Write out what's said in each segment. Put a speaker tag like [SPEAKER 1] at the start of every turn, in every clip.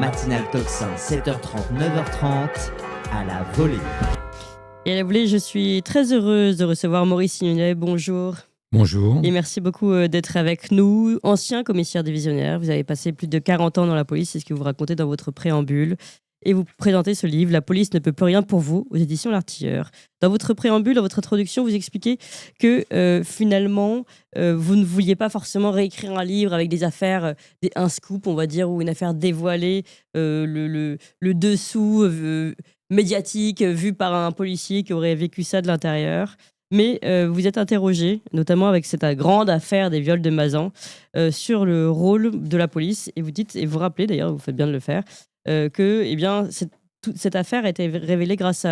[SPEAKER 1] matinale Tocsin, 7h30, 9h30, à la volée.
[SPEAKER 2] Et à la volée, je suis très heureuse de recevoir Maurice Signolet. Bonjour.
[SPEAKER 3] Bonjour.
[SPEAKER 2] Et merci beaucoup d'être avec nous. Ancien commissaire divisionnaire, vous avez passé plus de 40 ans dans la police, c'est ce que vous racontez dans votre préambule. Et vous présentez ce livre, La police ne peut plus rien pour vous, aux éditions L'Artilleur. Dans votre préambule, dans votre introduction, vous expliquez que finalement, vous ne vouliez pas forcément réécrire un livre avec des affaires, un scoop, on va dire, ou une affaire dévoilée, le dessous médiatique vu par un policier qui aurait vécu ça de l'intérieur. Mais vous êtes interrogé, notamment avec cette grande affaire des viols de Mazan, sur le rôle de la police. Et vous dites, et vous rappelez d'ailleurs, vous faites bien de le faire, que eh bien, cette affaire a été révélée grâce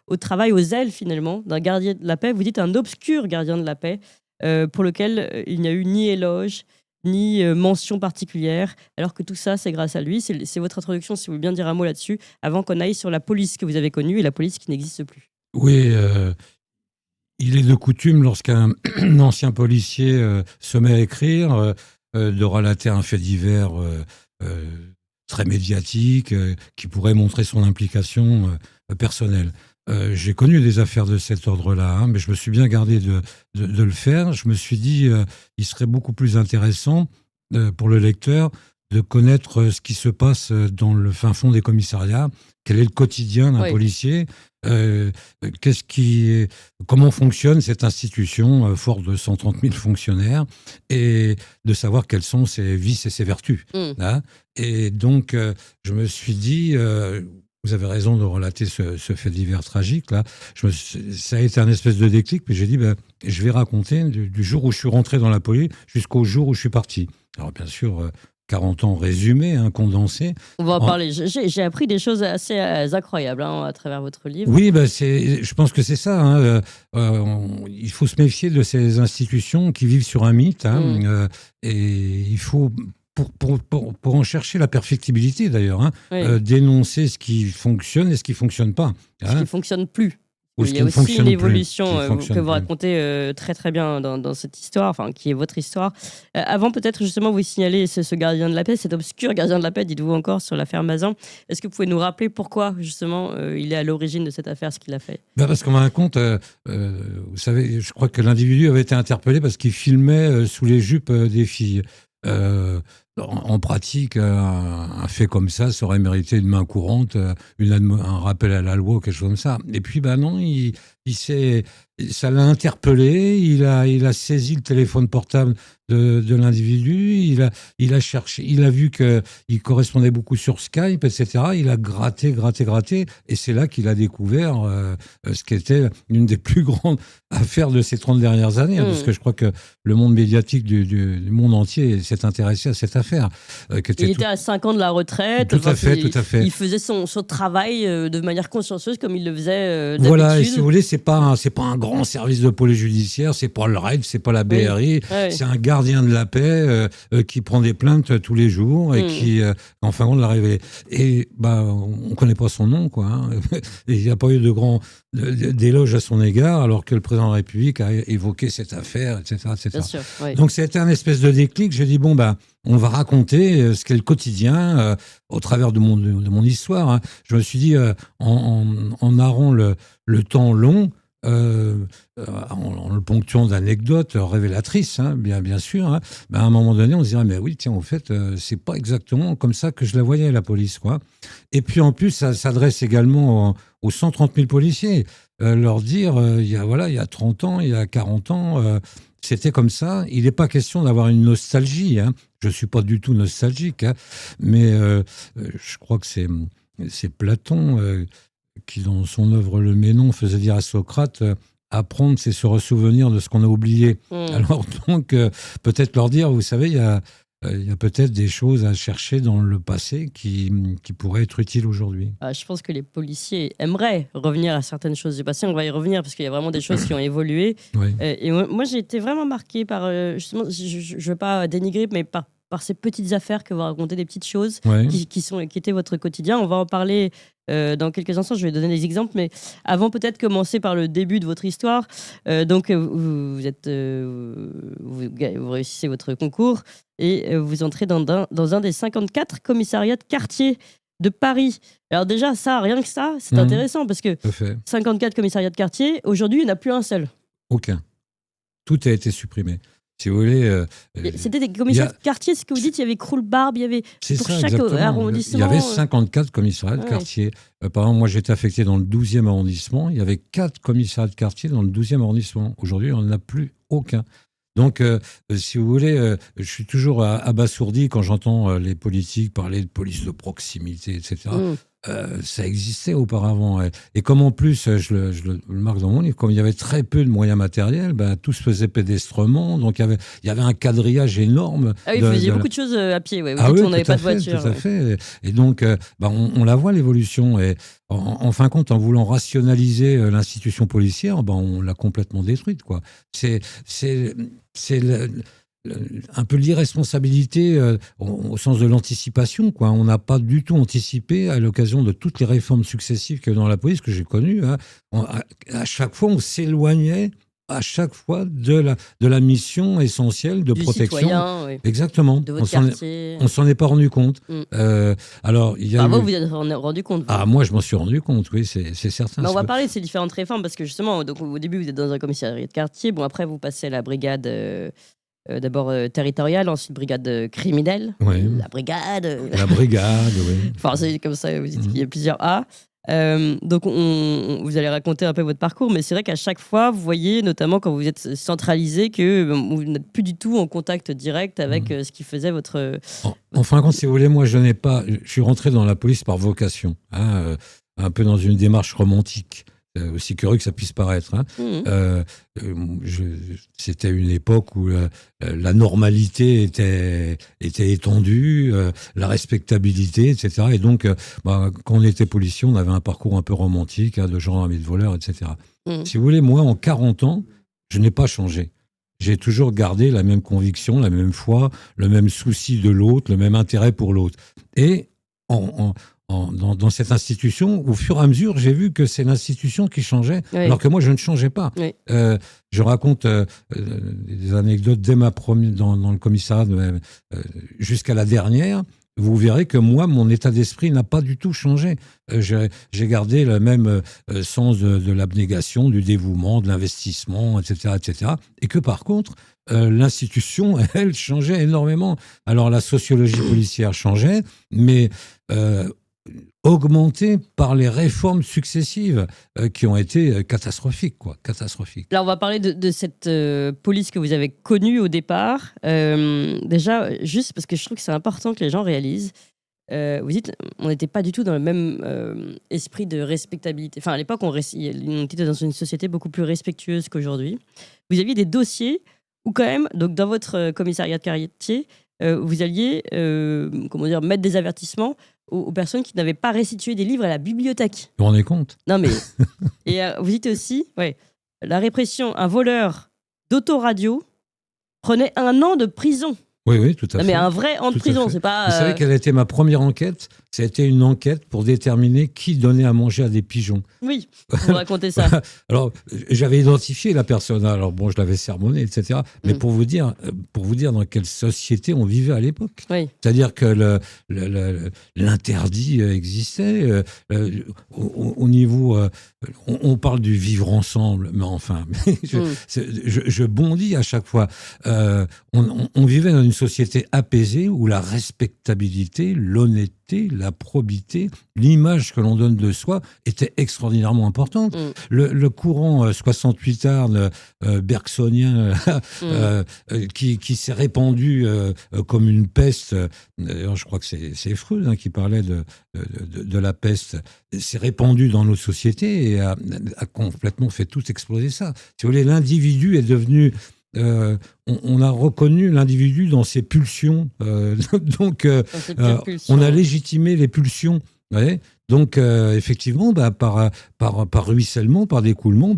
[SPEAKER 2] au travail, au zèle finalement, d'un gardien de la paix. Vous dites un obscur gardien de la paix, pour lequel il n'y a eu ni éloge, ni mention particulière, alors que tout ça, c'est grâce à lui. C'est votre introduction, si vous voulez bien dire un mot là-dessus, avant qu'on aille sur la police que vous avez connue et la police qui n'existe plus.
[SPEAKER 3] Oui, il est de coutume, lorsqu'un ancien policier se met à écrire, de relater un fait divers très médiatique, qui pourrait montrer son implication personnelle. J'ai connu des affaires de cet ordre-là, mais je me suis bien gardé de le faire. Je me suis dit, il serait beaucoup plus intéressant pour le lecteur de connaître ce qui se passe dans le fin fond des commissariats, quel est le quotidien d'un policier, comment fonctionne cette institution forte de 130 000 fonctionnaires, et de savoir quels sont ses vices et ses vertus. Là. Et donc, je me suis dit, vous avez raison de relater ce fait divers tragique, là. Ça a été un espèce de déclic, puis j'ai dit, je vais raconter du jour où je suis rentré dans la police jusqu'au jour où je suis parti. Alors, bien sûr, 40 ans résumés, condensés.
[SPEAKER 2] On va en parler. J'ai appris des choses assez incroyables à travers votre livre.
[SPEAKER 3] Oui, je pense que c'est ça. Il faut se méfier de ces institutions qui vivent sur un mythe. Et il faut, pour en chercher la perfectibilité d'ailleurs, dénoncer ce qui fonctionne et ce qui ne fonctionne pas.
[SPEAKER 2] Ce qui ne fonctionne plus.
[SPEAKER 3] Ou
[SPEAKER 2] il y a aussi une évolution que vous racontez très très bien dans cette histoire, enfin qui est votre histoire. Avant peut-être justement vous signaler ce gardien de la paix, cet obscur gardien de la paix, dites-vous encore, sur l'affaire Mazan. Est-ce que vous pouvez nous rappeler pourquoi justement il est à l'origine de cette affaire, ce qu'il a fait ?
[SPEAKER 3] Parce qu'on m'a raconte, vous savez, je crois que l'individu avait été interpellé parce qu'il filmait sous les jupes des filles. En pratique, un fait comme ça aurait mérité une main courante, un rappel à la loi ou quelque chose comme ça. Et puis, non, ça l'a interpellé, il a saisi le téléphone portable de l'individu, il a cherché, il a vu qu'il correspondait beaucoup sur Skype, etc. Il a gratté, et c'est là qu'il a découvert ce qui était une des plus grandes affaires de ces 30 dernières années, parce que je crois que le monde médiatique du monde entier s'est intéressé à cette affaire.
[SPEAKER 2] Il était à 5 ans de la retraite.
[SPEAKER 3] Tout à fait.
[SPEAKER 2] Il faisait son travail de manière consciencieuse comme il le faisait d'habitude.
[SPEAKER 3] Voilà, et si vous voulez, c'est pas un grand service de police judiciaire, c'est pas le RAID, c'est pas la BRI, c'est un gardien de la paix qui prend des plaintes tous les jours et qui, en fin de compte, l'a révélé. Et on connaît pas son nom, quoi. Il n'y a pas eu de grand d'éloge à son égard, alors que le président de la République a évoqué cette affaire, etc.
[SPEAKER 2] Bien sûr, oui.
[SPEAKER 3] Donc, c'était un espèce de déclic. J'ai dit, on va raconter ce qu'est le quotidien au travers de mon histoire. Je me suis dit, en narrant le temps long, en le ponctuant d'anecdotes révélatrices, bien sûr, à un moment donné, on se dirait, mais oui, tiens, en fait, c'est pas exactement comme ça que je la voyais, la police, quoi. Et puis, en plus, ça s'adresse également aux 130 000 policiers. Leur dire, il y a 30 ans, il y a 40 ans, c'était comme ça. Il n'est pas question d'avoir une nostalgie. Je ne suis pas du tout nostalgique, mais je crois que c'est Platon qui, dans son œuvre Le Ménon, faisait dire à Socrate, apprendre, c'est se ressouvenir de ce qu'on a oublié. Alors donc, peut-être leur dire, vous savez, il y a peut-être des choses à chercher dans le passé qui pourraient être utiles aujourd'hui.
[SPEAKER 2] Je pense que les policiers aimeraient revenir à certaines choses du passé. On va y revenir parce qu'il y a vraiment des choses qui ont évolué.
[SPEAKER 3] Oui.
[SPEAKER 2] Et moi, j'ai été vraiment marquée par, justement, je ne veux pas dénigrer, mais par ces petites affaires que vous racontez, des petites choses qui étaient votre quotidien. On va en parler dans quelques instants. Je vais donner des exemples, mais avant, peut-être commencer par le début de votre histoire. Donc, vous réussissez votre concours et vous entrez dans un des 54 commissariats de quartier de Paris. Alors déjà, ça, rien que ça, c'est
[SPEAKER 3] Mhm.
[SPEAKER 2] intéressant parce que
[SPEAKER 3] Tout à fait.
[SPEAKER 2] 54 commissariats de quartier, aujourd'hui, il n'y en a plus un seul.
[SPEAKER 3] Aucun. Tout a été supprimé. Si vous voulez,
[SPEAKER 2] C'était des
[SPEAKER 3] il y
[SPEAKER 2] commissariats
[SPEAKER 3] a-
[SPEAKER 2] de quartier, ce que vous dites, il y avait Croule-Barbe, il y avait
[SPEAKER 3] c'est
[SPEAKER 2] pour
[SPEAKER 3] ça
[SPEAKER 2] chaque
[SPEAKER 3] exactement.
[SPEAKER 2] arrondissement.
[SPEAKER 3] Il y avait 54 commissariats de
[SPEAKER 2] ouais.
[SPEAKER 3] quartier. Par exemple, moi j'étais affecté dans le 12e arrondissement. Il y avait 4 commissariats de quartier dans le 12e arrondissement. Aujourd'hui, on n'en a plus aucun. Donc, si vous voulez, je suis toujours abasourdi quand j'entends les politiques parler de police de proximité, etc.
[SPEAKER 2] Mm.
[SPEAKER 3] Ça existait auparavant. Et comme en plus, je le marque dans mon livre, comme il y avait très peu de moyens matériels, ben, tout se faisait pédestrement. Donc il y avait un quadrillage énorme.
[SPEAKER 2] Ah oui, vous faisiez beaucoup de choses à pied. Ouais. Vous
[SPEAKER 3] Ah
[SPEAKER 2] dites
[SPEAKER 3] oui,
[SPEAKER 2] qu'on n'avait
[SPEAKER 3] tout à
[SPEAKER 2] pas de
[SPEAKER 3] fait,
[SPEAKER 2] voiture.
[SPEAKER 3] tout à
[SPEAKER 2] ouais.
[SPEAKER 3] fait. Et donc, ben, on la voit l'évolution. Et en fin de compte, en voulant rationaliser l'institution policière, ben, on l'a complètement détruite, quoi. C'est un peu l'irresponsabilité au sens de l'anticipation, quoi. On n'a pas du tout anticipé à l'occasion de toutes les réformes successives que dans la police que j'ai connues. Hein. À chaque fois, on s'éloignait à chaque fois de la mission essentielle de
[SPEAKER 2] Du
[SPEAKER 3] protection.
[SPEAKER 2] citoyen, oui.
[SPEAKER 3] Exactement.
[SPEAKER 2] De votre quartier.
[SPEAKER 3] On s'en est pas rendu compte.
[SPEAKER 2] Mm.
[SPEAKER 3] Alors, il y a
[SPEAKER 2] Enfin,
[SPEAKER 3] eu...
[SPEAKER 2] vous vous êtes rendu compte. Vous.
[SPEAKER 3] Ah, moi, je m'en suis rendu compte, oui, c'est certain.
[SPEAKER 2] Mais on va parler de ces différentes réformes parce que justement, donc, au début, vous êtes dans un commissariat de quartier. Bon, après, vous passez à la brigade d'abord territoriale, ensuite brigade criminelle.
[SPEAKER 3] Ouais.
[SPEAKER 2] La brigade.
[SPEAKER 3] La brigade, oui.
[SPEAKER 2] Enfin, c'est comme ça, vous dites
[SPEAKER 3] Mhm.
[SPEAKER 2] qu'il y a plusieurs A. Donc, vous allez raconter un peu votre parcours, mais c'est vrai qu'à chaque fois, vous voyez, notamment quand vous êtes centralisé, que vous n'êtes plus du tout en contact direct avec ce qui faisait votre.
[SPEAKER 3] En fin de compte, si vous voulez, moi, je suis rentré dans la police par vocation, hein, un peu dans une démarche romantique. Aussi curieux que ça puisse paraître. Hein. C'était une époque où la normalité était étendue, la respectabilité, etc. Et donc, quand on était policier, on avait un parcours un peu romantique, hein, de gendarmerie de voleurs, etc. Si vous voulez, moi, en 40 ans, je n'ai pas changé. J'ai toujours gardé la même conviction, la même foi, le même souci de l'autre, le même intérêt pour l'autre. Et dans cette institution, au fur et à mesure, j'ai vu que c'est l'institution qui changeait,
[SPEAKER 2] Oui.
[SPEAKER 3] alors que moi, je ne changeais pas.
[SPEAKER 2] Oui.
[SPEAKER 3] Je raconte des anecdotes dès ma première dans le commissariat jusqu'à la dernière. Vous verrez que moi, mon état d'esprit n'a pas du tout changé. J'ai gardé le même sens de l'abnégation, du dévouement, de l'investissement, etc., etc. Et que par contre, l'institution, elle, changeait énormément. Alors la sociologie policière changeait, mais augmentée par les réformes successives qui ont été catastrophiques, quoi, catastrophiques.
[SPEAKER 2] Là, on va parler de cette police que vous avez connue au départ. Déjà, juste parce que je trouve que c'est important que les gens réalisent. Vous dites, on n'était pas du tout dans le même esprit de respectabilité. Enfin, à l'époque, on était dans une société beaucoup plus respectueuse qu'aujourd'hui. Vous aviez des dossiers où quand même, donc dans votre commissariat de quartier, vous alliez mettre des avertissements aux personnes qui n'avaient pas restitué des livres à la bibliothèque.
[SPEAKER 3] Vous vous rendez compte ?
[SPEAKER 2] Non mais... Et vous dites aussi, la répression, un voleur d'autoradio prenait 1 an de prison.
[SPEAKER 3] Oui, tout à fait.
[SPEAKER 2] Non mais un vrai an de
[SPEAKER 3] Tout à
[SPEAKER 2] prison,
[SPEAKER 3] fait.
[SPEAKER 2] c'est pas...
[SPEAKER 3] Vous savez quelle a été ma première enquête ? C'était une enquête pour déterminer qui donnait à manger à des pigeons.
[SPEAKER 2] Oui, vous racontez ça.
[SPEAKER 3] Alors, j'avais identifié la personne. Alors bon, je l'avais sermonné, etc. Mais pour vous dire dans quelle société on vivait à l'époque.
[SPEAKER 2] Oui.
[SPEAKER 3] C'est-à-dire que l'interdit existait. Au niveau, on parle du vivre ensemble, mais enfin, je bondis à chaque fois. On vivait dans une société apaisée où la respectabilité, l'honnêteté, la probité, l'image que l'on donne de soi était extraordinairement importante. Le courant 68ard bergsonien qui s'est répandu comme une peste, d'ailleurs je crois que c'est Freud qui parlait de la peste, s'est répandu dans nos sociétés et a complètement fait tout exploser ça. Si vous voulez, l'individu est devenu... on a reconnu l'individu dans ses pulsions. Donc, on a légitimé les pulsions. Ouais. Donc, effectivement, par ruissellement, par découlement,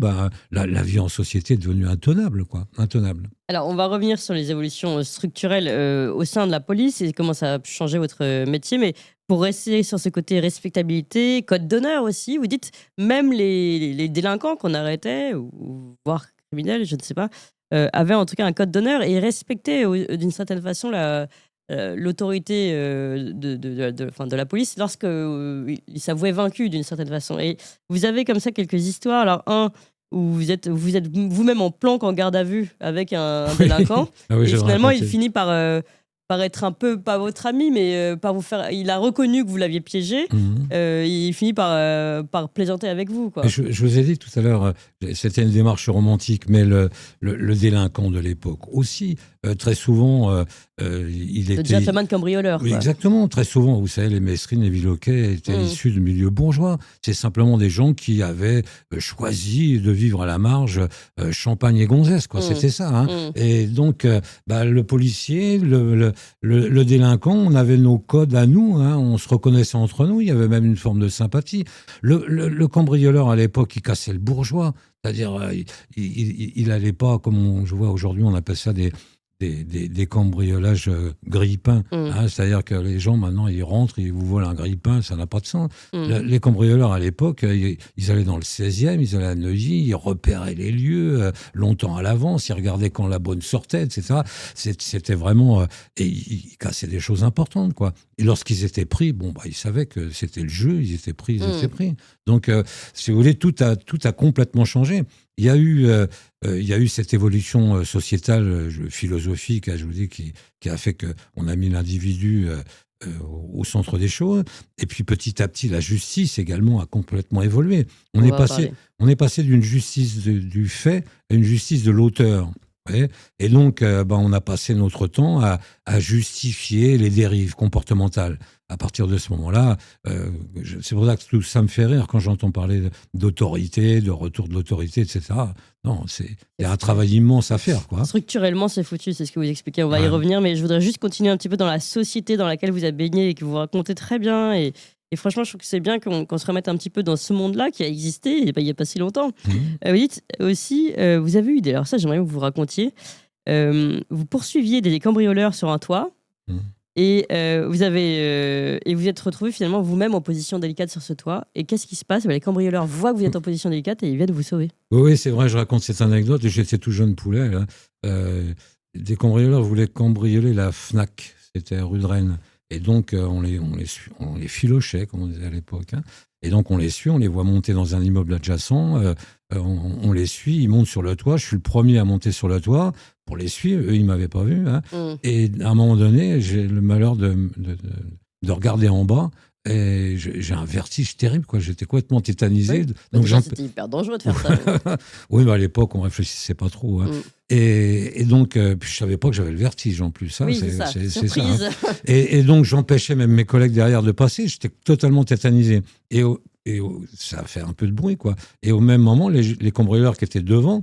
[SPEAKER 3] la vie en société est devenue intenable, quoi. Intenable.
[SPEAKER 2] Alors, on va revenir sur les évolutions structurelles au sein de la police et comment ça a changé votre métier. Mais pour rester sur ce côté respectabilité, code d'honneur aussi, vous dites même les délinquants qu'on arrêtait, ou voire criminels, je ne sais pas, avaient en tout cas un code d'honneur et respectaient d'une certaine façon l'autorité de la police lorsque il s'avouait vaincu d'une certaine façon. Et vous avez comme ça quelques histoires. Alors, où vous êtes vous-même en planque en garde à vue avec un délinquant.
[SPEAKER 3] Ah oui,
[SPEAKER 2] Et
[SPEAKER 3] je vais
[SPEAKER 2] finalement, il
[SPEAKER 3] raconter.
[SPEAKER 2] finit par être un peu, pas votre ami, mais par vous faire. Il a reconnu que vous l'aviez piégé.
[SPEAKER 3] Mhm.
[SPEAKER 2] Il finit par plaisanter avec vous, quoi.
[SPEAKER 3] Mais je vous ai dit tout à l'heure, c'était une démarche romantique, mais le délinquant de l'époque aussi, très souvent, il
[SPEAKER 2] Le
[SPEAKER 3] était...
[SPEAKER 2] gentleman cambrioleur,
[SPEAKER 3] Oui,
[SPEAKER 2] quoi.
[SPEAKER 3] exactement, très souvent, vous savez, les Mesrine, les Villoquet étaient issus de milieux bourgeois. C'est simplement des gens qui avaient choisi de vivre à la marge, champagne et gonzesse, quoi. C'était ça, hein. Et donc, le policier, le délinquant, on avait nos codes à nous, hein. On se reconnaissait entre nous, il y avait même une forme de sympathie. Le cambrioleur, à l'époque, il cassait le bourgeois. C'est-à-dire, il allait pas, comme je vois aujourd'hui, on appelle ça des cambriolages grille-pain. Hein, c'est-à-dire que les gens, maintenant, ils rentrent, ils vous volent un grille-pain, ça n'a pas de sens. Les cambrioleurs, à l'époque, ils allaient dans le 16e, ils allaient à Neuilly, ils repéraient les lieux longtemps à l'avance, ils regardaient quand la bonne sortait, etc. C'était vraiment... et ils cassaient des choses importantes, quoi. Et lorsqu'ils étaient pris, ils savaient que c'était le jeu, ils étaient pris, ils étaient pris. Donc, si vous voulez, tout a complètement changé. Il y a eu cette évolution sociétale, philosophique, je vous dis, qui a fait qu'on a mis l'individu au centre des choses. Et puis petit à petit, la justice également a complètement évolué. On est passé d'une justice du fait à une justice de l'auteur. Ouais. Et donc, on a passé notre temps à justifier les dérives comportementales. À partir de ce moment-là, c'est pour ça que tout ça me fait rire quand j'entends parler d'autorité, de retour de l'autorité, etc. Non, il y a un travail immense à faire, quoi.
[SPEAKER 2] Structurellement, c'est foutu, c'est ce que vous expliquez. On va y revenir, mais je voudrais juste continuer un petit peu dans la société dans laquelle vous avez baigné et que vous racontez très bien. Et franchement, je trouve que c'est bien qu'on se remette un petit peu dans ce monde-là qui a existé il n'y a pas si longtemps. Vous dites aussi, vous avez eu des... Alors ça, j'aimerais que vous racontiez. Vous poursuiviez des cambrioleurs sur un toit. Et vous êtes retrouvé finalement vous-même en position délicate sur ce toit. Et qu'est-ce qui se passe ? Les cambrioleurs voient que vous êtes en position délicate et ils viennent vous sauver.
[SPEAKER 3] Oui, c'est vrai, je raconte cette anecdote. J'étais tout jeune poulet, là. Des cambrioleurs voulaient cambrioler la FNAC, c'était rue de Rennes. Et donc, on les filochait, comme on disait à l'époque. Hein. Et donc, on les suit, on les voit monter dans un immeuble adjacent. On les suit, ils montent sur le toit. Je suis le premier à monter sur le toit pour les suivre. Eux, ils ne m'avaient pas vu. Hein. Et à un moment donné, j'ai le malheur de regarder en bas. Et j'ai un vertige terrible, quoi. J'étais complètement tétanisé.
[SPEAKER 2] Oui.
[SPEAKER 3] Donc
[SPEAKER 2] c'était hyper dangereux de faire ça.
[SPEAKER 3] Oui, mais à l'époque, on réfléchissait pas trop. Hein. Et donc, puis je savais pas que j'avais le vertige en plus. Hein.
[SPEAKER 2] Oui, c'est ça. Surprise.
[SPEAKER 3] Ça, hein. Et donc, j'empêchais même mes collègues derrière de passer. J'étais totalement tétanisé. Et ça a fait un peu de bruit, quoi. Et au même moment, les cambrioleurs qui étaient devant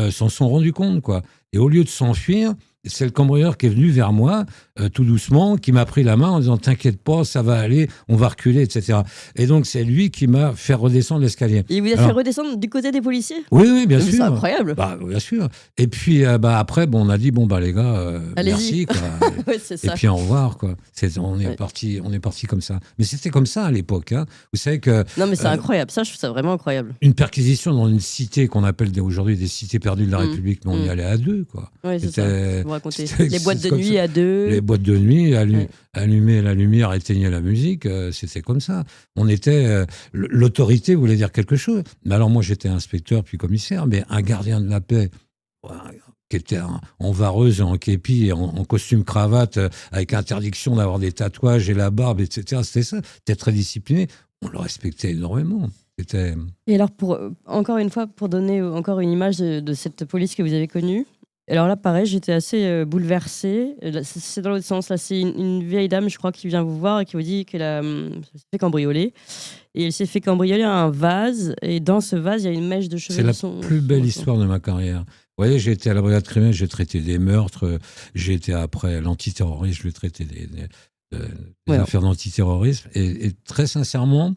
[SPEAKER 3] s'en sont rendus compte, quoi. Et au lieu de s'enfuir, c'est le cambrioleur qui est venu vers moi, tout doucement, qui m'a pris la main en disant « T'inquiète pas, ça va aller, on va reculer, etc. » Et donc, c'est lui qui m'a fait redescendre l'escalier.
[SPEAKER 2] Et il vous a fait redescendre du côté des policiers ?
[SPEAKER 3] Oui, bien sûr.
[SPEAKER 2] C'est incroyable.
[SPEAKER 3] Bien sûr. Et puis, après, on a dit « Bon, les gars, merci. »
[SPEAKER 2] Ouais, c'est ça.
[SPEAKER 3] Et puis, au revoir, quoi. On est parti comme ça. Mais c'était comme ça à l'époque. Hein. Vous savez que...
[SPEAKER 2] Non, mais c'est incroyable. Ça, je trouve ça vraiment incroyable.
[SPEAKER 3] Une perquisition dans une cité qu'on appelle aujourd'hui des cités perdues de la République, mais on y allait à deux, quoi.
[SPEAKER 2] Oui, c'est ça. Vous racontez. Les boîtes de nuit à deux.
[SPEAKER 3] Les boîtes de nuit, allumer la lumière, éteigner la musique, c'était comme ça. On était... l'autorité voulait dire quelque chose. Mais alors moi, j'étais inspecteur puis commissaire, mais un gardien de la paix qui était en vareuse, en képi, en costume cravate, avec interdiction d'avoir des tatouages et la barbe, etc. C'était ça. C'était très discipliné. On le respectait énormément.
[SPEAKER 2] Et alors, encore une fois, pour donner encore une image de cette police que vous avez connue, alors là, pareil, j'étais assez bouleversée. C'est dans l'autre sens. Là, c'est une vieille dame, je crois, qui vient vous voir et qui vous dit qu'elle s'est fait cambrioler. Et elle s'est fait cambrioler un vase. Et dans ce vase, il y a une mèche de cheveux.
[SPEAKER 3] C'est la plus belle histoire de ma carrière. Vous voyez, j'ai été à la brigade criminelle, j'ai traité des meurtres. J'ai été après l'antiterrorisme, j'ai traité des affaires d'antiterrorisme. Et très sincèrement,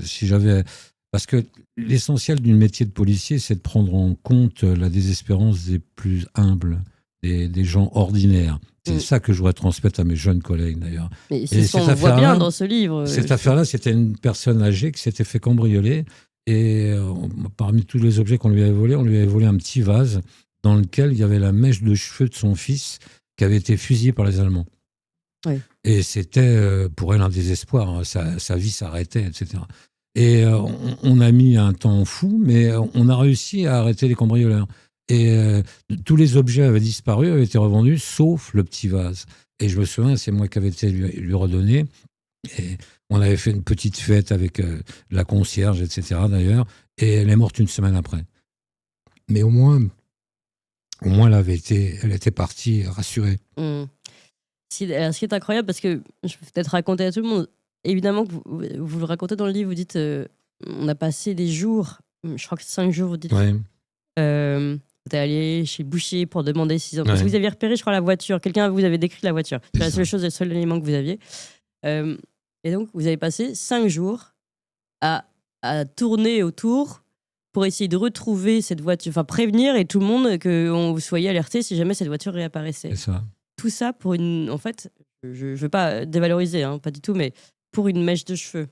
[SPEAKER 3] si j'avais... Parce que l'essentiel du métier de policier, c'est de prendre en compte la désespérance des plus humbles, des gens ordinaires. C'est ça que je voudrais transmettre à mes jeunes collègues, d'ailleurs.
[SPEAKER 2] Mais c'est ce qu'on voit bien dans ce livre.
[SPEAKER 3] Cette affaire-là, c'était une personne âgée qui s'était fait cambrioler. Et parmi tous les objets qu'on lui avait volés, on lui avait volé un petit vase dans lequel il y avait la mèche de cheveux de son fils qui avait été fusillé par les Allemands.
[SPEAKER 2] Oui.
[SPEAKER 3] Et c'était pour elle un désespoir. Hein. Sa vie s'arrêtait, etc. Et on a mis un temps fou, mais on a réussi à arrêter les cambrioleurs. Et tous les objets avaient disparu, avaient été revendus, sauf le petit vase. Et je me souviens, c'est moi qui avais été lui redonner. Et on avait fait une petite fête avec la concierge, etc. d'ailleurs. Et elle est morte une semaine après. Mais au moins elle était partie rassurée.
[SPEAKER 2] Mmh. Ce qui est incroyable, parce que je peux peut-être raconter à tout le monde, évidemment que vous le racontez dans le livre, vous dites on a passé des jours, je crois que 5 jours, vous dites.
[SPEAKER 3] Ouais.
[SPEAKER 2] Vous êtes allé chez le boucher pour demander si...
[SPEAKER 3] Ouais.
[SPEAKER 2] Parce que vous aviez repéré, je crois, la voiture. Quelqu'un vous avait décrit la voiture. C'est la
[SPEAKER 3] C'est
[SPEAKER 2] seule chose, le seul élément que vous aviez. Et donc, vous avez passé 5 jours à tourner autour pour essayer de retrouver cette voiture, enfin prévenir et tout le monde que vous soyez alerté si jamais cette voiture réapparaissait.
[SPEAKER 3] C'est ça.
[SPEAKER 2] Tout ça pour une... En fait, je ne veux pas dévaloriser, hein, pas du tout, mais pour une mèche de cheveux.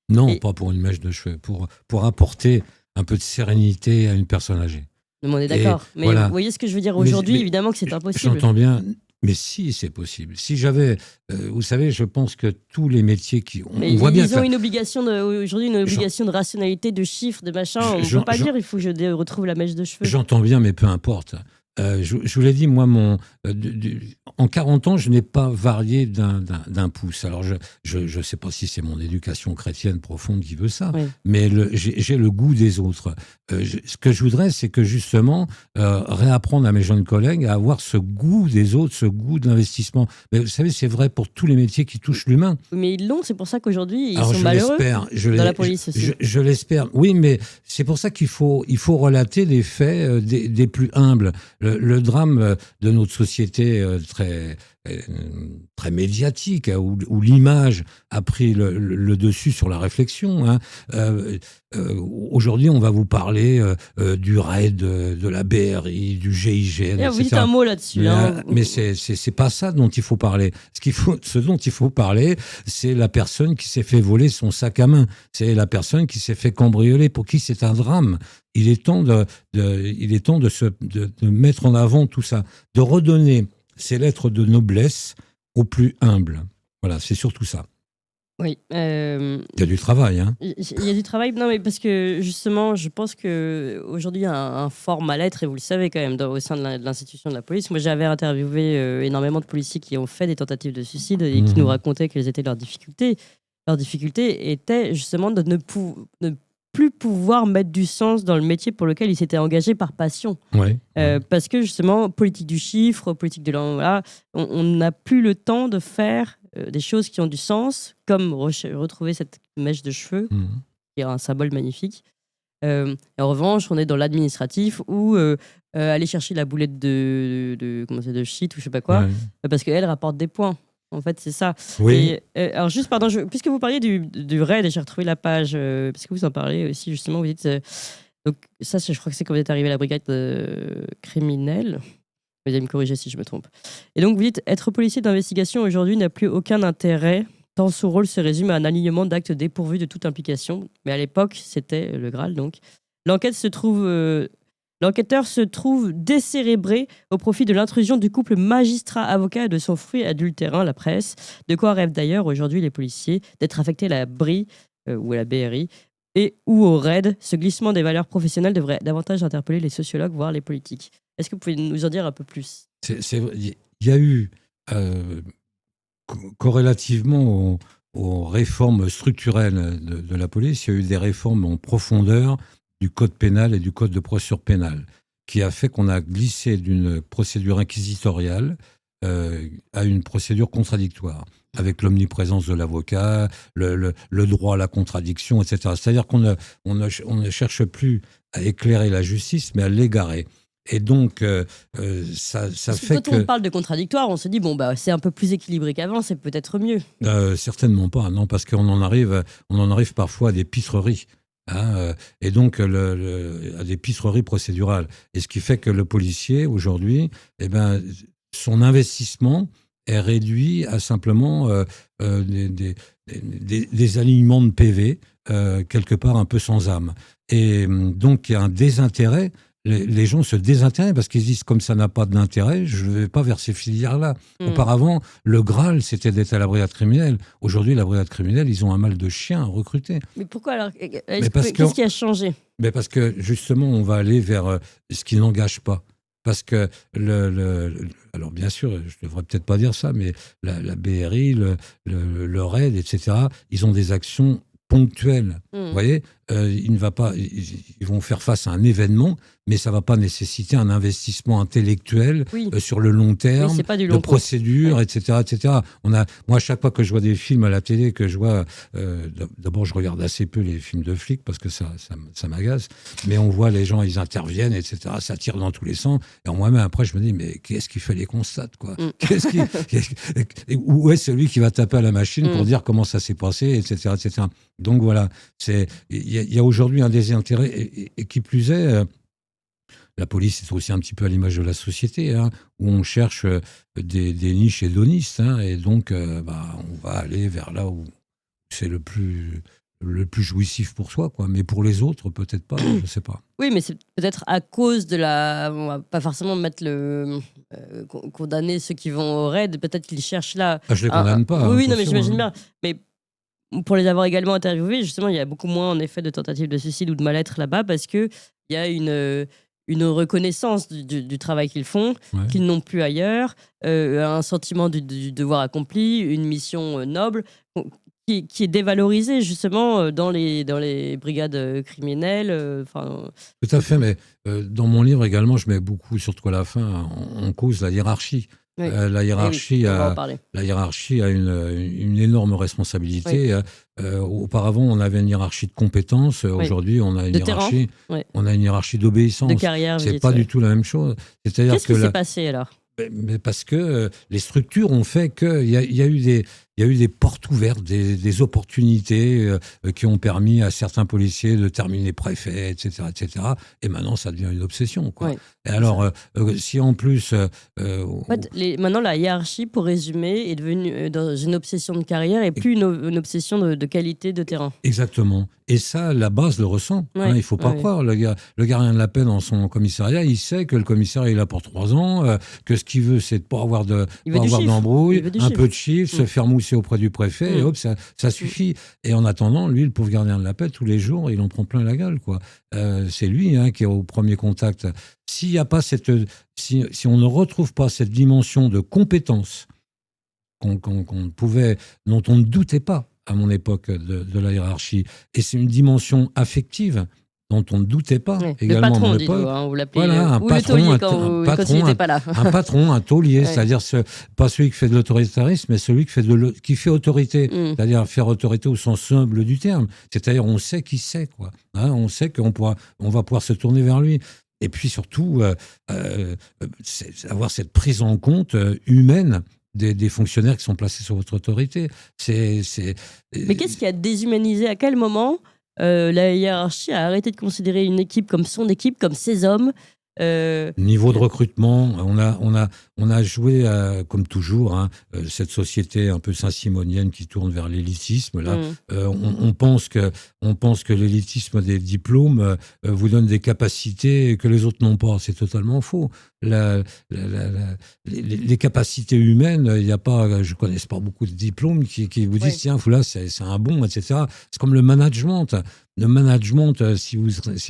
[SPEAKER 3] Non,
[SPEAKER 2] Et-
[SPEAKER 3] pas pour une mèche de cheveux, pour apporter un peu de sérénité à une personne âgée.
[SPEAKER 2] Mais on est d'accord.
[SPEAKER 3] Et
[SPEAKER 2] Mais
[SPEAKER 3] voilà.
[SPEAKER 2] vous voyez ce que je veux dire
[SPEAKER 3] Mais-
[SPEAKER 2] aujourd'hui,
[SPEAKER 3] mais
[SPEAKER 2] évidemment que c'est impossible.
[SPEAKER 3] J'entends bien, mais si, c'est possible. Si j'avais, vous savez, je pense que tous les métiers
[SPEAKER 2] Mais
[SPEAKER 3] on voit bien
[SPEAKER 2] ils ont
[SPEAKER 3] que
[SPEAKER 2] une obligation aujourd'hui, une obligation de rationalité, de chiffres, de machin. On ne
[SPEAKER 3] Jean-
[SPEAKER 2] peut pas
[SPEAKER 3] Jean-
[SPEAKER 2] dire il faut que je retrouve la mèche de cheveux.
[SPEAKER 3] j'entends bien, mais peu importe. Je vous l'ai dit, moi, en 40 ans, je n'ai pas varié d'un pouce. Alors, je ne sais pas si c'est mon éducation chrétienne profonde qui veut ça,
[SPEAKER 2] Oui.
[SPEAKER 3] mais j'ai le goût des autres. Ce que je voudrais, c'est que justement, réapprendre à mes jeunes collègues à avoir ce goût des autres, ce goût de l'investissement. Mais vous savez, c'est vrai pour tous les métiers qui touchent l'humain.
[SPEAKER 2] Mais ils l'ont, c'est pour ça qu'aujourd'hui, ils
[SPEAKER 3] Alors,
[SPEAKER 2] sont
[SPEAKER 3] je
[SPEAKER 2] malheureux.
[SPEAKER 3] l'espère.
[SPEAKER 2] Dans la police aussi.
[SPEAKER 3] Je l'espère. Oui, mais c'est pour ça qu'il faut relater les faits des plus humbles. Le drame de notre société très médiatique, hein, où l'image a pris le dessus sur la réflexion. Hein. Aujourd'hui, on va vous parler du RAID, de la BRI, du GIGN,
[SPEAKER 2] Et vous dites
[SPEAKER 3] etc.
[SPEAKER 2] un mot là-dessus.
[SPEAKER 3] Mais c'est pas ça dont il faut parler. Ce dont il faut parler, c'est la personne qui s'est fait voler son sac à main. C'est la personne qui s'est fait cambrioler, pour qui c'est un drame. Il est temps de mettre en avant tout ça, de redonner ces lettres de noblesse aux plus humbles. Voilà, c'est surtout ça.
[SPEAKER 2] Oui.
[SPEAKER 3] Il y a du travail, hein.
[SPEAKER 2] Il y a du travail, non, mais parce que justement, je pense qu'aujourd'hui, il y a un fort mal-être, et vous le savez quand même, au sein de l'institution de la police. Moi, j'avais interviewé énormément de policiers qui ont fait des tentatives de suicide et qui nous racontaient quelles étaient leurs difficultés. Leurs difficultés étaient justement de ne plus pouvoir mettre du sens dans le métier pour lequel ils s'étaient engagés par passion.
[SPEAKER 3] Ouais.
[SPEAKER 2] Parce que justement, politique du chiffre, politique de voilà, on n'a plus le temps de faire des choses qui ont du sens, comme retrouver cette mèche de cheveux, qui est un symbole magnifique. Et en revanche, on est dans l'administratif ou aller chercher la boulette de shit ou je sais pas quoi, parce qu'elle rapporte des points. En fait, c'est ça.
[SPEAKER 3] Oui.
[SPEAKER 2] Et, alors, juste, pardon, puisque vous parliez du RAID, et j'ai retrouvé la page, parce que vous en parlez aussi, justement, vous dites... donc, ça, je crois que c'est quand vous êtes arrivé à la brigade criminelle. Vous allez me corriger si je me trompe. Et donc, vous dites, être policier d'investigation aujourd'hui n'a plus aucun intérêt, tant son rôle se résume à un alignement d'actes dépourvus de toute implication. Mais à l'époque, c'était le Graal, donc. L'enquêteur se trouve décérébré au profit de l'intrusion du couple magistrat-avocat et de son fruit adultérin, la presse. De quoi rêvent d'ailleurs aujourd'hui les policiers, d'être affectés à la BRI ou à la BRI ou au RAID. Ce glissement des valeurs professionnelles devrait davantage interpeller les sociologues, voire les politiques. Est-ce que vous pouvez nous en dire un peu plus ?
[SPEAKER 3] Il y a eu, corrélativement aux réformes structurelles de la police, il y a eu des réformes en profondeur du code pénal et du code de procédure pénale, qui a fait qu'on a glissé d'une procédure inquisitoriale à une procédure contradictoire, avec l'omniprésence de l'avocat, le droit à la contradiction, etc. C'est-à-dire qu'on ne cherche plus à éclairer la justice, mais à l'égarer. Et donc, ça fait que...
[SPEAKER 2] Quand on parle de contradictoire, on se dit, bon, bah, c'est un peu plus équilibré qu'avant, c'est peut-être mieux.
[SPEAKER 3] Certainement pas, non, parce qu'on en arrive parfois à des pitreries. Hein, et donc à des pitreries procédurales. Et ce qui fait que le policier, aujourd'hui, son investissement est réduit à simplement des alignements de PV, quelque part un peu sans âme. Et donc, il y a un désintérêt les gens se désintéressent parce qu'ils se disent comme ça n'a pas d'intérêt, je ne vais pas vers ces filières-là. Auparavant, le Graal, c'était d'être à la brigade criminelle. Aujourd'hui, la brigade criminelle, ils ont un mal de chien à recruter.
[SPEAKER 2] Mais pourquoi alors
[SPEAKER 3] Qu'est-ce
[SPEAKER 2] qui a changé?
[SPEAKER 3] Mais parce que justement, on va aller vers ce qui n'engage pas. Parce que alors bien sûr, je ne devrais peut-être pas dire ça, mais la BRI, le RAID, etc., ils ont des actions ponctuelles. Vous voyez, ils vont faire face à un événement, mais ça ne va pas nécessiter un investissement intellectuel sur le long terme,
[SPEAKER 2] c'est pas du long
[SPEAKER 3] procédures, etc., etc. Moi, à chaque fois que je vois des films à la télé, que je vois, d'abord, je regarde assez peu les films de flics parce que ça m'agace, mais on voit les gens, ils interviennent, etc., ça tire dans tous les sens. Et moi-même, après, je me dis, mais qu'est-ce qui fait les constats, quoi? Où est celui qui va taper à la machine pour dire comment ça s'est passé, etc., etc. Donc voilà, il y a aujourd'hui un désintérêt, et qui plus est, la police est aussi un petit peu à l'image de la société, hein, où on cherche des niches hédonistes, hein, et donc on va aller vers là où c'est le plus jouissif pour soi, quoi. Mais pour les autres, peut-être pas, je ne sais pas.
[SPEAKER 2] Oui, mais c'est peut-être à cause de la... On va pas forcément mettre condamner ceux qui vont au raid, peut-être qu'ils cherchent là...
[SPEAKER 3] Je les condamne pas.
[SPEAKER 2] Oui, non, mais j'imagine bien. Mais pour les avoir également interviewés, justement, il y a beaucoup moins, en effet, de tentatives de suicide ou de mal-être là-bas, parce qu'il y a une reconnaissance du travail qu'ils font, qu'ils n'ont plus ailleurs, un sentiment du devoir accompli, une mission noble, qui est dévalorisée justement dans les brigades criminelles.
[SPEAKER 3] Tout à fait, mais dans mon livre également, je mets beaucoup, surtout à la fin, en cause la hiérarchie.
[SPEAKER 2] Oui.
[SPEAKER 3] La hiérarchie a une énorme responsabilité. Auparavant, on avait une hiérarchie de compétences. Aujourd'hui, on a une hiérarchie d'obéissance.
[SPEAKER 2] De carrière.
[SPEAKER 3] C'est pas du tout la même chose. C'est-à-dire
[SPEAKER 2] Qu'est-ce qui s'est passé alors ?
[SPEAKER 3] Mais parce que les structures ont fait qu'il y a eu des portes ouvertes, des opportunités qui ont permis à certains policiers de terminer préfet, etc., etc. Et maintenant, ça devient une obsession, quoi.
[SPEAKER 2] Oui,
[SPEAKER 3] et alors, si en plus...
[SPEAKER 2] en fait, maintenant, la hiérarchie, pour résumer, est devenue dans une obsession de carrière et plus une obsession de qualité de terrain.
[SPEAKER 3] Exactement. Et ça, la base le ressent. Il ne faut pas croire. Le gardien de la paix dans son commissariat, il sait que le commissariat est là pour 3 ans, que ce qu'il veut, c'est de ne pas avoir d'embrouille, un peu de chiffre, se faire mousser auprès du préfet, et hop, ça suffit. Et en attendant, lui, le pauvre gardien de la paix, tous les jours, il en prend plein la gueule, quoi. C'est lui qui est au premier contact. S'il y a pas si on ne retrouve pas cette dimension de compétence dont on ne doutait pas à mon époque de la hiérarchie, et c'est une dimension affective dont on ne doutait pas également.
[SPEAKER 2] Le patron,
[SPEAKER 3] à mon époque.
[SPEAKER 2] vous l'appelez
[SPEAKER 3] Un patron,
[SPEAKER 2] le taulier quand il n'était pas là.
[SPEAKER 3] Un patron, un taulier, c'est-à-dire pas celui qui fait de l'autoritarisme, mais celui qui fait autorité, c'est-à-dire faire autorité au sens humble du terme. C'est-à-dire on sait qui c'est, quoi. Hein, on sait qu'on va pouvoir se tourner vers lui. Et puis surtout, avoir cette prise en compte humaine des fonctionnaires qui sont placés sous votre autorité.
[SPEAKER 2] Mais qu'est-ce qui a déshumanisé ? À quel moment la hiérarchie a arrêté de considérer une équipe comme son équipe, comme ses hommes ?
[SPEAKER 3] Niveau de recrutement, on a joué, comme toujours, cette société un peu saint-simonienne qui tourne vers l'élitisme. Là, on pense que l'élitisme des diplômes vous donne des capacités que les autres n'ont pas. C'est totalement faux. Les capacités humaines, il n'y a pas, je ne connais pas beaucoup de diplômes qui vous disent tiens, là, c'est un bon, etc. C'est comme le management. Le management, si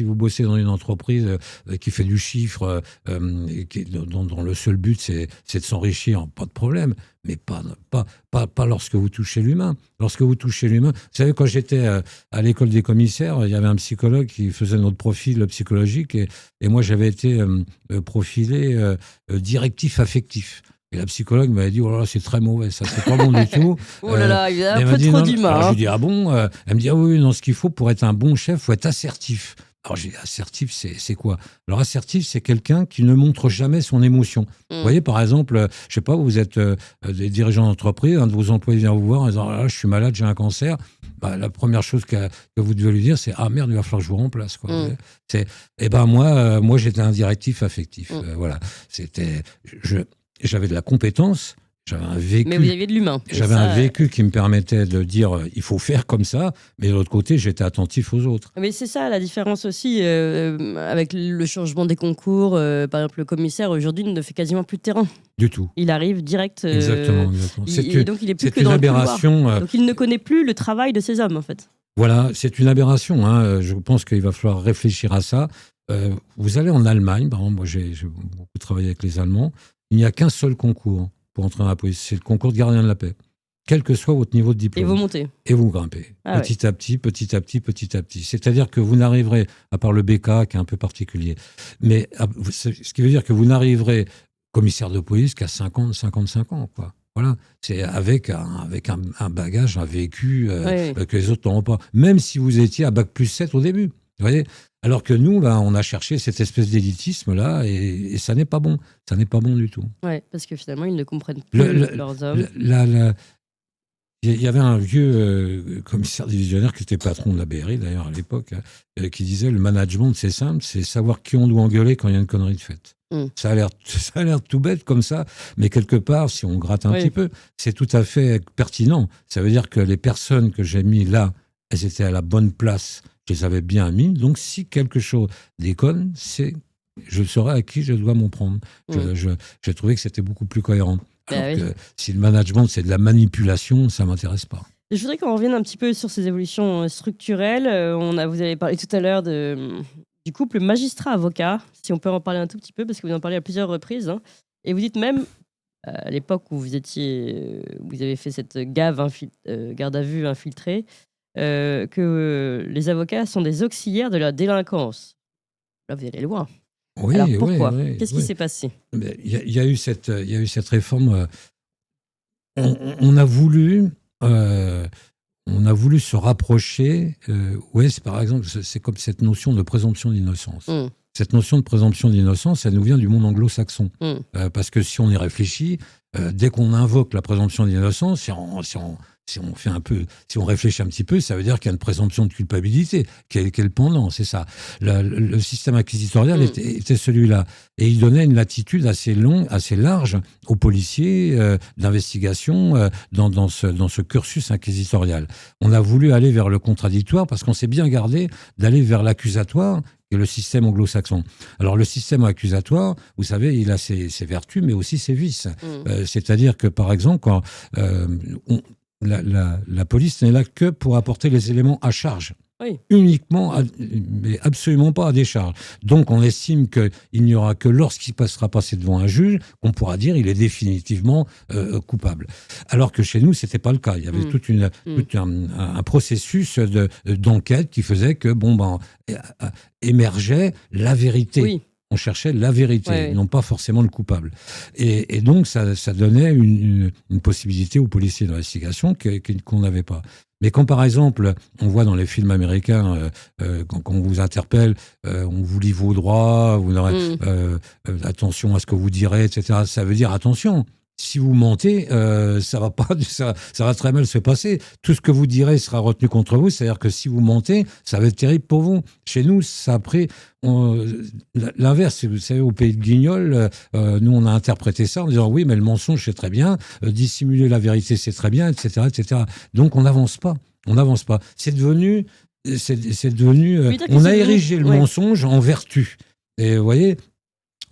[SPEAKER 3] vous bossez dans une entreprise qui fait du chiffre, dont le seul but c'est de s'enrichir, pas de problème, mais pas lorsque vous touchez l'humain. Lorsque vous touchez l'humain, vous savez, quand j'étais à l'école des commissaires, il y avait un psychologue qui faisait notre profil psychologique, et moi j'avais été profilé directif affectif. Et la psychologue m'avait dit, oh là là, c'est très mauvais, ça, c'est pas bon du tout.
[SPEAKER 2] Oh là là, il y a un peu trop d'humain.
[SPEAKER 3] Je lui dis, ah bon Elle me dit, ah oui, non, ce qu'il faut pour être un bon chef, il faut être assertif. Alors j'ai dit, assertif, c'est quoi ? Alors assertif, c'est quelqu'un qui ne montre jamais son émotion. Vous voyez, par exemple, je sais pas, vous êtes des dirigeants d'entreprise, un de vos employés vient vous voir en disant, ah là, je suis malade, j'ai un cancer. La première chose que vous devez lui dire, c'est, ah merde, il va falloir que je vous remplace, quoi. Moi, j'étais un directif affectif. Voilà. J'avais de la compétence, J'avais un vécu.
[SPEAKER 2] Mais vous aviez de l'humain. Et
[SPEAKER 3] J'avais
[SPEAKER 2] ça,
[SPEAKER 3] un vécu qui me permettait de dire il faut faire comme ça, mais de l'autre côté, j'étais attentif aux autres.
[SPEAKER 2] Mais c'est ça la différence aussi avec le changement des concours. Par exemple, le commissaire aujourd'hui ne fait quasiment plus de terrain.
[SPEAKER 3] Du tout.
[SPEAKER 2] Il arrive direct.
[SPEAKER 3] Exactement.
[SPEAKER 2] Et donc il est plus
[SPEAKER 3] C'est
[SPEAKER 2] que
[SPEAKER 3] une
[SPEAKER 2] dans le couloir.
[SPEAKER 3] aberration.
[SPEAKER 2] Donc il ne connaît plus le travail de ces hommes en fait.
[SPEAKER 3] Voilà, c'est une aberration. Hein. Je pense qu'il va falloir réfléchir à ça. Vous allez en Allemagne, par exemple, moi j'ai beaucoup travaillé avec les Allemands, il n'y a qu'un seul concours pour entrer dans la police, c'est le concours de gardien de la paix. Quel que soit votre niveau de diplôme.
[SPEAKER 2] Et vous montez.
[SPEAKER 3] Et vous grimpez.
[SPEAKER 2] Ah
[SPEAKER 3] petit à petit, petit à petit, petit à petit. C'est-à-dire que vous n'arriverez, à part le BK qui est un peu particulier, mais ce qui veut dire que vous n'arriverez commissaire de police qu'à 50, 55 ans, quoi. Voilà, c'est avec un bagage, un vécu que les autres n'auront pas. Même si vous étiez à bac+7 au début, vous voyez. Alors que nous, on a cherché cette espèce d'élitisme-là et ça n'est pas bon. Ça n'est pas bon du tout.
[SPEAKER 2] Oui, parce que finalement, ils ne comprennent plus leurs hommes.
[SPEAKER 3] Il y avait un vieux commissaire divisionnaire qui était patron de la BRI, d'ailleurs, à l'époque, qui disait le management, c'est simple, c'est savoir qui on doit engueuler quand il y a une connerie de faite. Ça a l'air tout bête comme ça, mais quelque part, si on gratte un petit peu, c'est tout à fait pertinent. Ça veut dire que les personnes que j'ai mis là, elles étaient à la bonne place, je les avais bien mis. Donc, si quelque chose déconne, je saurais à qui je dois m'en prendre. J'ai trouvé que c'était beaucoup plus cohérent. Alors que si le management, c'est de la manipulation, ça ne m'intéresse pas.
[SPEAKER 2] Je voudrais qu'on revienne un petit peu sur ces évolutions structurelles. Vous avez parlé tout à l'heure du couple magistrat-avocat, si on peut en parler un tout petit peu, parce que vous en parlez à plusieurs reprises. Hein. Et vous dites même, à l'époque où vous avez fait cette garde à vue infiltrée, que les avocats sont des auxiliaires de la délinquance. Là, vous allez loin.
[SPEAKER 3] Oui,
[SPEAKER 2] alors pourquoi ? Qu'est-ce qui
[SPEAKER 3] oui.
[SPEAKER 2] s'est passé ?
[SPEAKER 3] Il y a eu cette réforme. On a voulu se rapprocher. C'est par exemple, c'est comme cette notion de présomption d'innocence. Cette notion de présomption d'innocence, elle nous vient du monde anglo-saxon. Parce que si on y réfléchit, dès qu'on invoque la présomption d'innocence, si on réfléchit un petit peu, ça veut dire qu'il y a une présomption de culpabilité, qui est le pendant, c'est ça. Le système inquisitorial était celui-là. Et il donnait une latitude assez large aux policiers d'investigation dans ce cursus inquisitorial. On a voulu aller vers le contradictoire parce qu'on s'est bien gardé d'aller vers l'accusatoire et le système anglo-saxon. Alors, le système accusatoire, vous savez, il a ses vertus, mais aussi ses vices. C'est-à-dire que, par exemple, quand la police n'est là que pour apporter les éléments à charge.
[SPEAKER 2] Oui.
[SPEAKER 3] Uniquement, mais absolument pas à décharge. Donc, on estime qu'il n'y aura que lorsqu'il passera passer devant un juge qu'on pourra dire il est définitivement coupable. Alors que chez nous, c'était pas le cas. Il y avait tout un processus d'enquête qui faisait que émergeait la vérité.
[SPEAKER 2] Oui.
[SPEAKER 3] On cherchait la vérité, non pas forcément le coupable. Et donc, ça donnait une possibilité aux policiers d'investigation qu'on n'avait pas. Mais quand, par exemple, on voit dans les films américains, quand on vous interpelle, on vous lit vos droits, vous aurez, attention à ce que vous direz, etc. Ça veut dire attention. Si vous mentez, ça va très mal se passer. Tout ce que vous direz sera retenu contre vous. C'est-à-dire que si vous mentez, ça va être terrible pour vous. Chez nous, l'inverse. Vous savez, au pays de Guignol, nous, on a interprété ça en disant oui, mais le mensonge, c'est très bien. Dissimuler la vérité, c'est très bien, etc., etc. Donc, on n'avance pas. C'est devenu. On a érigé le mensonge en vertu. Et vous voyez.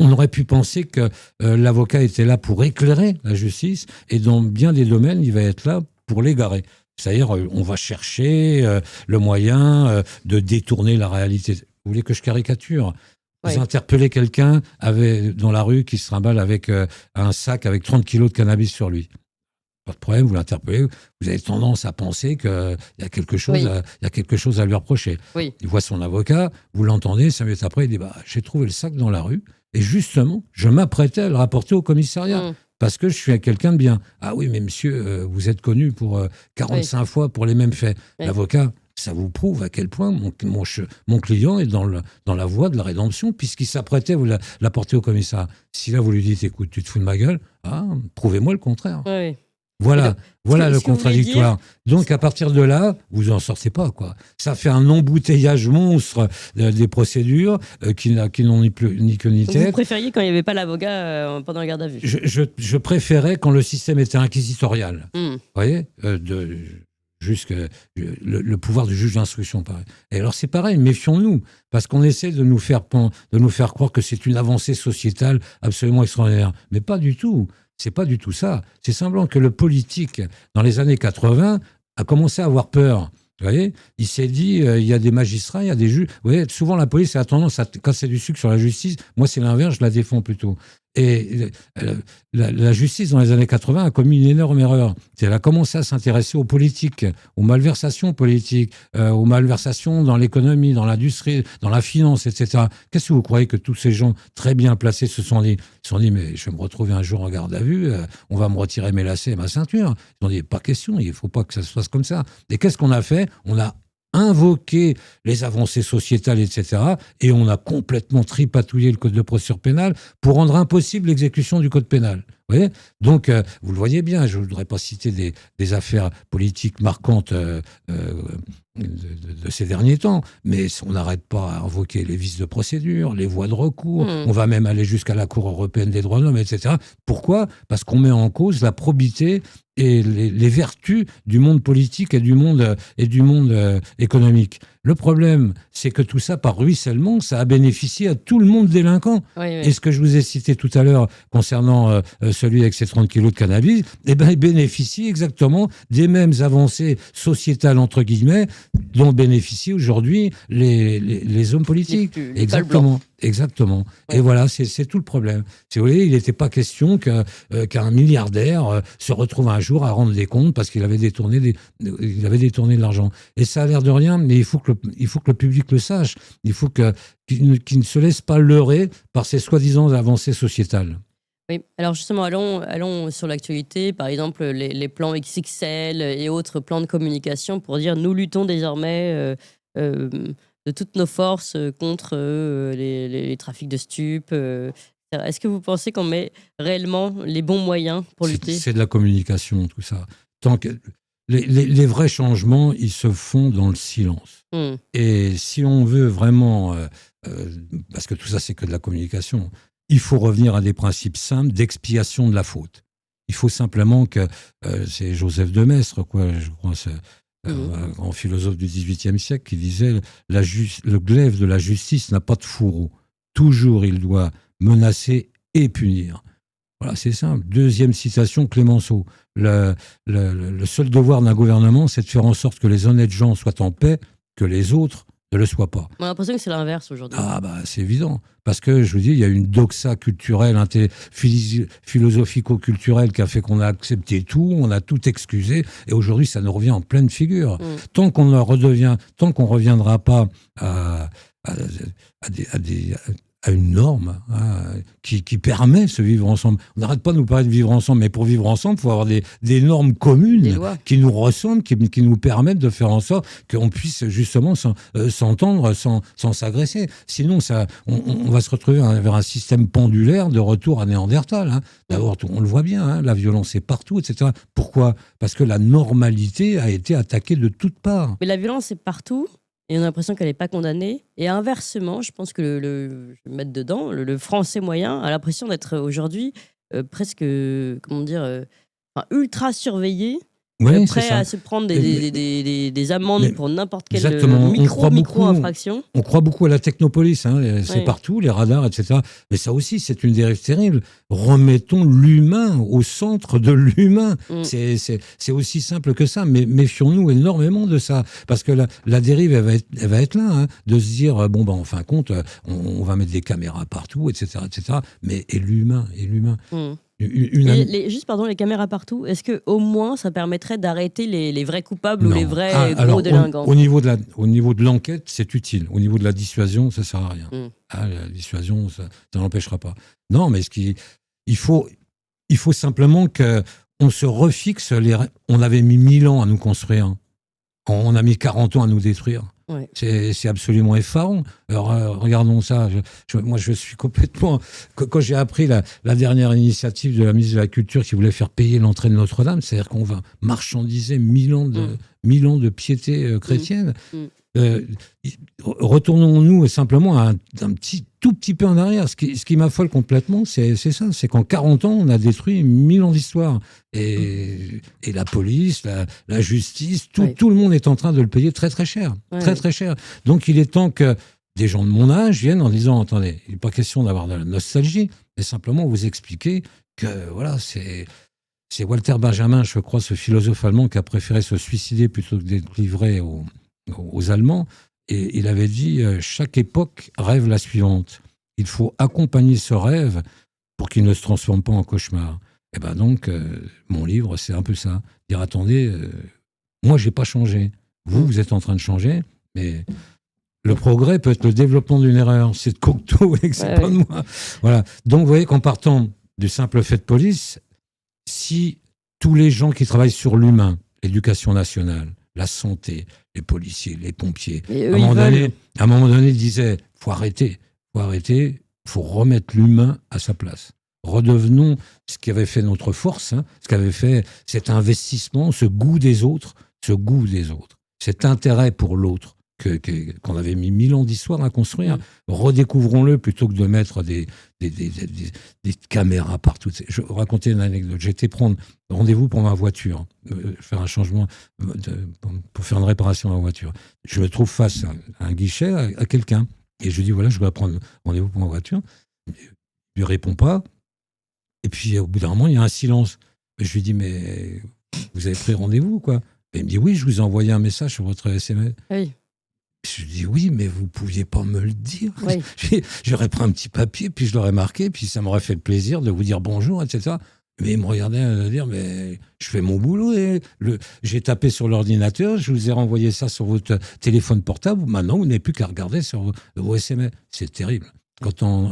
[SPEAKER 3] On aurait pu penser que l'avocat était là pour éclairer la justice et dans bien des domaines, il va être là pour l'égarer. C'est-à-dire, on va chercher le moyen de détourner la réalité. Vous voulez que je caricature ? Vous interpellez quelqu'un dans la rue qui se trimballe avec un sac avec 30 kilos de cannabis sur lui. Pas de problème, vous l'interpellez, vous avez tendance à penser qu'il y a quelque chose, à lui reprocher.
[SPEAKER 2] Oui.
[SPEAKER 3] Il voit son avocat, vous l'entendez, 5 minutes après, il dit j'ai trouvé le sac dans la rue. Et justement, je m'apprêtais à le rapporter au commissariat parce que je suis quelqu'un de bien. Ah oui, mais monsieur, vous êtes connu pour 45 fois pour les mêmes faits. Oui. L'avocat, ça vous prouve à quel point mon client est dans la voie de la rédemption puisqu'il s'apprêtait à vous l'apporter au commissariat. Si là, vous lui dites, écoute, tu te fous de ma gueule, prouvez-moi le contraire.
[SPEAKER 2] Oui.
[SPEAKER 3] Voilà, voilà le
[SPEAKER 2] ce que vous voulez
[SPEAKER 3] contradictoire. Donc à partir de là, vous en sortez pas, quoi. Ça fait un embouteillage monstre des procédures qui n'ont ni queue ni
[SPEAKER 2] Donc vous
[SPEAKER 3] tête.
[SPEAKER 2] préfériez quand il n'y avait pas l'avocat pendant la garde à vue.
[SPEAKER 3] Je préférais quand le système était inquisitorial.
[SPEAKER 2] Hmm.
[SPEAKER 3] Vous voyez, jusque le pouvoir du juge d'instruction, pareil. Et alors c'est pareil, méfions-nous, parce qu'on essaie de nous faire croire que c'est une avancée sociétale absolument extraordinaire, mais pas du tout. C'est pas du tout ça. C'est simplement que le politique, dans les années 80, a commencé à avoir peur. Vous voyez, il s'est dit, il y a des magistrats, il y a des juges. Vous voyez, souvent la police a tendance à casser du sucre sur la justice. Moi, c'est l'inverse, je la défends plutôt. Et la justice, dans les années 80, a commis une énorme erreur. Elle a commencé à s'intéresser aux politiques, aux malversations politiques, aux malversations dans l'économie, dans l'industrie, dans la finance, etc. Qu'est-ce que vous croyez que tous ces gens très bien placés se sont dit ? Ils se sont dit, mais je vais me retrouver un jour en garde à vue, on va me retirer mes lacets et ma ceinture. Ils ont dit, pas question, il ne faut pas que ça se passe comme ça. Et qu'est-ce qu'on a fait ? On a invoqué les avancées sociétales, etc. Et on a complètement tripatouillé le code de procédure pénale pour rendre impossible l'exécution du code pénal. Vous voyez ? Donc, vous le voyez bien, je ne voudrais pas citer des affaires politiques marquantes de ces derniers temps, mais on n'arrête pas à invoquer les vices de procédure, les voies de recours, on va même aller jusqu'à la Cour européenne des droits de l'homme, etc. Pourquoi ? Parce qu'on met en cause la probité et les vertus du monde politique et du monde économique. Le problème, c'est que tout ça, par ruissellement, ça a bénéficié à tout le monde délinquant.
[SPEAKER 2] Oui.
[SPEAKER 3] Et ce que je vous ai cité tout à l'heure concernant celui avec ses 30 kilos de cannabis, eh ben, il bénéficie exactement des mêmes avancées sociétales, entre guillemets, dont bénéficient aujourd'hui les hommes politiques.
[SPEAKER 2] Les cols blancs.
[SPEAKER 3] Exactement.
[SPEAKER 2] Ouais.
[SPEAKER 3] Et voilà, c'est tout le problème. Si vous voyez, il n'était pas question qu'un milliardaire se retrouve un jour à rendre des comptes parce qu'il avait détourné de l'argent. Et ça a l'air de rien, mais il faut que le public le sache. Il faut qu'il ne se laisse pas leurrer par ces soi-disant avancées sociétales.
[SPEAKER 2] Oui, alors justement, allons sur l'actualité, par exemple les plans XXL et autres plans de communication pour dire nous luttons désormais de toutes nos forces contre les trafics de stupes. Est-ce que vous pensez qu'on met réellement les bons moyens pour lutter ?
[SPEAKER 3] C'est de la communication, tout ça. Tant que les vrais changements, ils se font dans le silence. Et si on veut vraiment, parce que tout ça, c'est que de la communication, il faut revenir à des principes simples d'expiation de la faute. Il faut simplement que, c'est Joseph de Maistre, quoi, je crois, un grand philosophe du XVIIIe siècle, qui disait le glaive de la justice n'a pas de fourreau. Toujours, il doit menacer et punir. Voilà, c'est simple. Deuxième citation, Clémenceau. Le seul devoir d'un gouvernement, c'est de faire en sorte que les honnêtes gens soient en paix, que les autres ne le soient pas.
[SPEAKER 2] On a l'impression que c'est l'inverse aujourd'hui.
[SPEAKER 3] Ah bah c'est évident. Parce que, je vous dis, il y a une doxa culturelle, philosophico-culturelle qui a fait qu'on a accepté tout, on a tout excusé, et aujourd'hui, ça nous revient en pleine figure. Tant qu'on reviendra pas à une norme qui permet ce vivre ensemble. On n'arrête pas de nous parler de vivre ensemble, mais pour vivre ensemble, il faut avoir des normes communes qui nous ressemblent, qui nous permettent de faire en sorte qu'on puisse justement s'entendre sans s'agresser. Sinon, on va se retrouver vers un système pendulaire de retour à Néandertal. D'abord, on le voit bien, la violence est partout, etc. Pourquoi ? Parce que la normalité a été attaquée de toutes parts.
[SPEAKER 2] Mais la violence est partout. Et on a l'impression qu'elle n'est pas condamnée. Et inversement, je pense que je vais mettre dedans, le français moyen a l'impression d'être aujourd'hui presque, ultra surveillé, prêt à se prendre des amendes pour n'importe quelle micro-infraction.
[SPEAKER 3] On croit beaucoup à la technopolis, c'est partout, les radars, etc. Mais ça aussi, c'est une dérive terrible. Remettons l'humain au centre de l'humain. C'est aussi simple que ça, mais méfions-nous énormément de ça. Parce que la dérive, elle va être là, de se dire, en fin de compte, on va mettre des caméras partout, etc. Mais et l'humain.
[SPEAKER 2] Juste, les caméras partout, est-ce qu'au moins ça permettrait d'arrêter les vrais coupables ou les vrais gros délinquants ?
[SPEAKER 3] Au niveau de l'enquête, c'est utile. Au niveau de la dissuasion, ça ne sert à rien. La dissuasion, ça n'empêchera pas. Non, mais il faut simplement qu'on se refixe. On avait mis 1000 ans à nous construire. On a mis 40 ans à nous détruire.
[SPEAKER 2] Ouais.
[SPEAKER 3] C'est absolument effarant. Alors, regardons ça. Moi, je suis complètement... Quand j'ai appris la dernière initiative de la ministre de la Culture qui voulait faire payer l'entrée de Notre-Dame, c'est-à-dire qu'on va marchandiser 1000 ans de piété chrétienne. Retournons-nous simplement un tout petit peu en arrière. Ce qui m'affole complètement, c'est ça. C'est qu'en 40 ans, on a détruit 1000 ans d'histoire. Et la police, la justice, tout le monde est en train de le payer très très cher. Très cher. Donc il est temps que des gens de mon âge viennent en disant, attendez, il n'est pas question d'avoir de la nostalgie, mais simplement vous expliquer que voilà, c'est Walter Benjamin, je crois, ce philosophe allemand qui a préféré se suicider plutôt que d'être livré aux Allemands, et il avait dit chaque époque rêve la suivante. Il faut accompagner ce rêve pour qu'il ne se transforme pas en cauchemar. Et ben donc, mon livre, c'est un peu ça. Dire, attendez, moi, j'ai pas changé. Vous êtes en train de changer, mais le progrès peut être le développement d'une erreur. C'est de Cocteau et que c'est pas de moi. Voilà. Donc, vous voyez qu'en partant du simple fait de police, si tous les gens qui travaillent sur l'humain, l'éducation nationale, la santé, les policiers, les pompiers, à un moment donné, disaient faut arrêter, faut remettre l'humain à sa place. Redevenons ce qui avait fait notre force, ce qui avait fait cet investissement, ce goût des autres, cet intérêt pour l'autre qu'on avait mis 1000 ans d'histoire à construire. Redécouvrons-le plutôt que de mettre des caméras partout. Je vais raconter une anecdote. J'ai été prendre rendez-vous pour ma voiture, faire un changement, pour faire une réparation à ma voiture. Je me trouve face à un guichet, à quelqu'un. Et je lui dis, voilà, je dois prendre rendez-vous pour ma voiture. Il ne lui répond pas. Et puis, au bout d'un moment, il y a un silence. Et je lui dis, mais vous avez pris rendez-vous, quoi? Et il me dit, oui, je vous ai envoyé un message sur votre SMS.
[SPEAKER 2] Oui.
[SPEAKER 3] Je lui dis, oui, mais vous ne pouviez pas me le dire.
[SPEAKER 2] Oui.
[SPEAKER 3] J'aurais pris un petit papier, puis je l'aurais marqué, puis ça m'aurait fait le plaisir de vous dire bonjour, etc. Mais il me regardait dire, mais je fais mon boulot. J'ai tapé sur l'ordinateur, je vous ai renvoyé ça sur votre téléphone portable. Maintenant, vous n'avez plus qu'à regarder sur vos SMS. C'est terrible. Quand on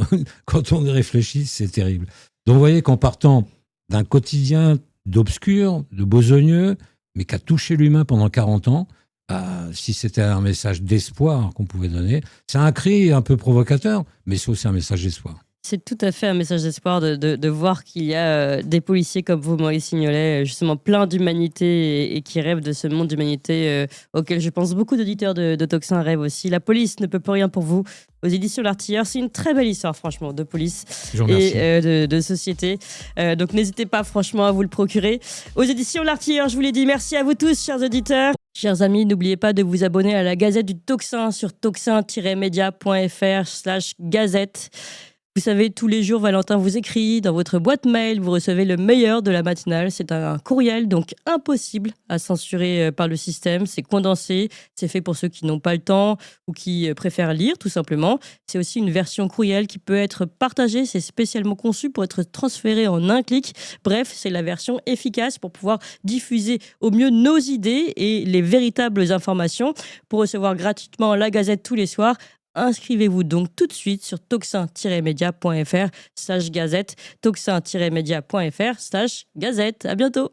[SPEAKER 3] y réfléchit, c'est terrible. Donc, vous voyez qu'en partant d'un quotidien d'obscur, de besogneux, mais qui a touché l'humain pendant 40 ans, si c'était un message d'espoir qu'on pouvait donner, c'est un cri un peu provocateur, mais c'est aussi un message d'espoir.
[SPEAKER 2] C'est tout à fait un message d'espoir de voir qu'il y a des policiers comme vous, Maurice Signolet, justement plein d'humanité et qui rêvent de ce monde d'humanité auquel je pense beaucoup d'auditeurs de Tocsin rêvent aussi. La police ne peut plus rien pour vous. Aux éditions L'Artilleur, c'est une très belle histoire, franchement, de police et de société. Donc n'hésitez pas, franchement, à vous le procurer. Aux éditions L'Artilleur, je vous l'ai dit, merci à vous tous, chers auditeurs. Chers amis, n'oubliez pas de vous abonner à la Gazette du Tocsin sur tocsin-media.fr/gazette. Vous savez, tous les jours, Valentin vous écrit dans votre boîte mail, vous recevez le meilleur de la matinale. C'est un courriel, donc impossible à censurer par le système. C'est condensé, c'est fait pour ceux qui n'ont pas le temps ou qui préfèrent lire, tout simplement. C'est aussi une version courriel qui peut être partagée. C'est spécialement conçu pour être transféré en un clic. Bref, c'est la version efficace pour pouvoir diffuser au mieux nos idées et les véritables informations. Pour recevoir gratuitement la Gazette tous les soirs, inscrivez-vous donc tout de suite sur tocsin-media.fr/gazette, tocsin-media.fr/gazette. À bientôt.